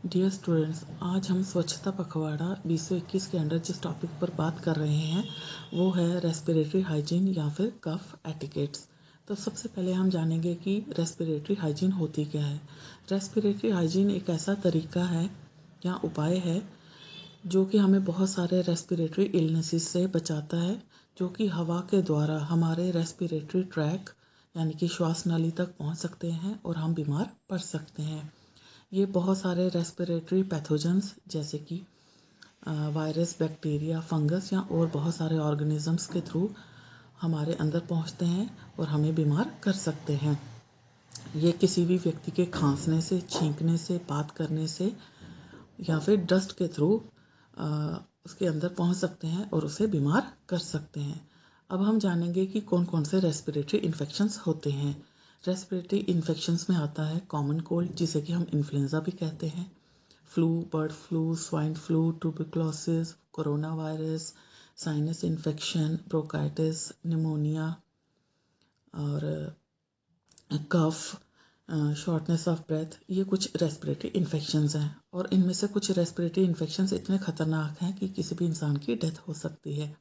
Dear students, आज हम स्वच्छता पखवाड़ा 2021 के अंडर जिस टॉपिक पर बात कर रहे हैं वो है रेस्पिरेटरी हाइजीन या फिर कफ एटिकेट्स। तो सबसे पहले हम जानेंगे कि रेस्पिरेटरी हाइजीन होती क्या है। रेस्पिरेटरी हाइजीन एक ऐसा तरीका है या उपाय है जो कि हमें बहुत सारे रेस्पिरेटरी इलनेसेस से बचाता है, जो कि हवा के द्वारा हमारे रेस्पिरेटरी ट्रैक यानी कि श्वास नली तक पहुंच सकते हैं और हम बीमार पड़ सकते हैं। ये बहुत सारे रेस्पिरेटरी पैथोजेंस जैसे कि वायरस, बैक्टीरिया, फंगस या और बहुत सारे ऑर्गेनिजम्स के थ्रू हमारे अंदर पहुंचते हैं और हमें बीमार कर सकते हैं। ये किसी भी व्यक्ति के खांसने से, छींकने से, बात करने से या फिर डस्ट के थ्रू उसके अंदर पहुंच सकते हैं और उसे बीमार कर सकते हैं। अब हम जानेंगे कि कौन कौन से रेस्पिरेटरी इन्फेक्शंस होते हैं। रेस्पिरेटरी इन्फेक्शंस में आता है कॉमन कोल्ड, जिसे कि हम इन्फ्लुएंजा भी कहते हैं, flu, bird flu, swine flu, tuberculosis, corona virus, sinus infection, bronchitis, pneumonia और कफ, शॉर्टनेस ऑफ ब्रेथ। ये कुछ रेस्पिरेटरी इन्फेक्शंस हैं और इनमें से कुछ रेस्पिरेटरी इन्फेक्शंस इतने खतरनाक हैं कि किसी भी इंसान की डेथ हो सकती है।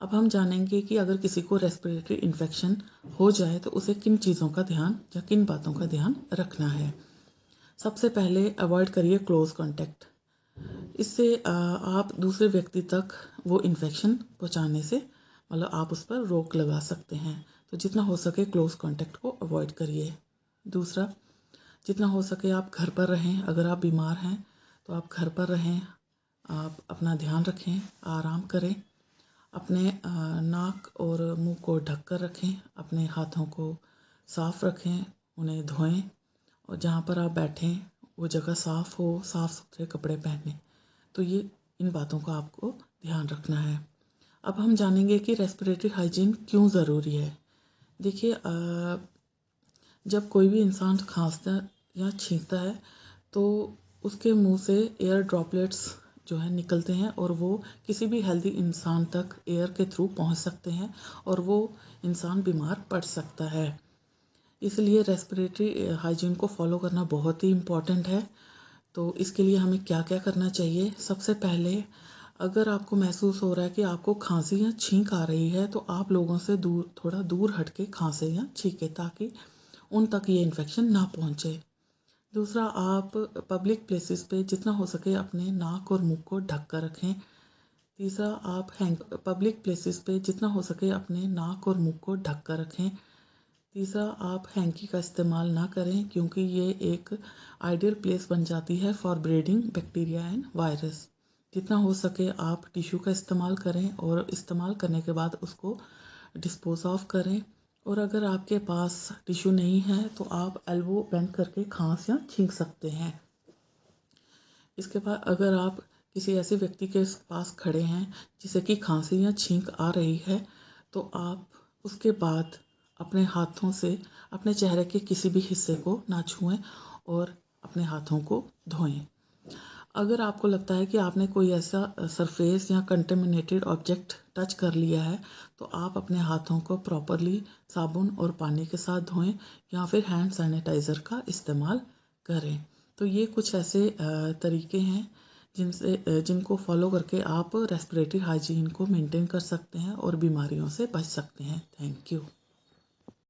अब हम जानेंगे कि अगर किसी को रेस्पिरेटरी इन्फेक्शन हो जाए तो उसे किन चीज़ों का ध्यान या किन बातों का ध्यान रखना है। सबसे पहले अवॉइड करिए क्लोज कांटेक्ट। इससे आप दूसरे व्यक्ति तक वो इन्फेक्शन पहुंचाने से मतलब आप उस पर रोक लगा सकते हैं। तो जितना हो सके क्लोज कांटेक्ट को अवॉइड करिए। दूसरा, जितना हो सके आप घर पर रहें। अगर आप बीमार हैं तो आप घर पर रहें, आप अपना ध्यान रखें, आराम करें, अपने नाक और मुंह को ढक कर रखें, अपने हाथों को साफ रखें, उन्हें धोएं और जहाँ पर आप बैठें वो जगह साफ़ हो, साफ़ सुथरे कपड़े पहनें। तो ये इन बातों का आपको ध्यान रखना है। अब हम जानेंगे कि रेस्पिरेटरी हाइजीन क्यों ज़रूरी है। देखिए, जब कोई भी इंसान खांसता या छींकता है तो उसके मुंह से एयर ड्रॉपलेट्स जो है निकलते हैं और वो किसी भी हेल्दी इंसान तक एयर के थ्रू पहुंच सकते हैं और वो इंसान बीमार पड़ सकता है। इसलिए रेस्पिरेटरी हाइजीन को फॉलो करना बहुत ही इम्पॉर्टेंट है। तो इसके लिए हमें क्या क्या करना चाहिए। सबसे पहले, अगर आपको महसूस हो रहा है कि आपको खांसी या छींक आ रही है तो आप लोगों से थोड़ा दूर हट के खांसे या छींके ताकि उन तक ये इन्फेक्शन ना पहुंचे। दूसरा, आप पब्लिक प्लेसेस पे जितना हो सके अपने नाक और मुंह को ढक कर रखें। तीसरा, आप पब्लिक प्लेसेस पे जितना हो सके अपने नाक और मुंह को ढक कर रखें। तीसरा, आप हैंकी का इस्तेमाल ना करें क्योंकि ये एक आइडियल प्लेस बन जाती है for breeding bacteria and virus. जितना हो सके आप टिश्यू का इस्तेमाल करें और इस्तेमाल करने के बाद उसको डिस्पोज ऑफ करें। और अगर आपके पास टिश्यू नहीं है तो आप एल्बो बेंड करके खांस या छींक सकते हैं। इसके बाद अगर आप किसी ऐसे व्यक्ति के पास खड़े हैं जिसे कि खांसी या छींक आ रही है तो आप उसके बाद अपने हाथों से अपने चेहरे के किसी भी हिस्से को ना छुएं और अपने हाथों को धोएं। अगर आपको लगता है कि आपने कोई ऐसा सरफेस या कंटेमिनेटेड ऑब्जेक्ट टच कर लिया है तो आप अपने हाथों को प्रॉपरली साबुन और पानी के साथ धोएं या फिर हैंड सैनिटाइज़र का इस्तेमाल करें। तो ये कुछ ऐसे तरीके हैं जिनको फॉलो करके आप रेस्पिरेटरी हाइजीन को मेंटेन कर सकते हैं और बीमारियों से बच सकते हैं। Thank you.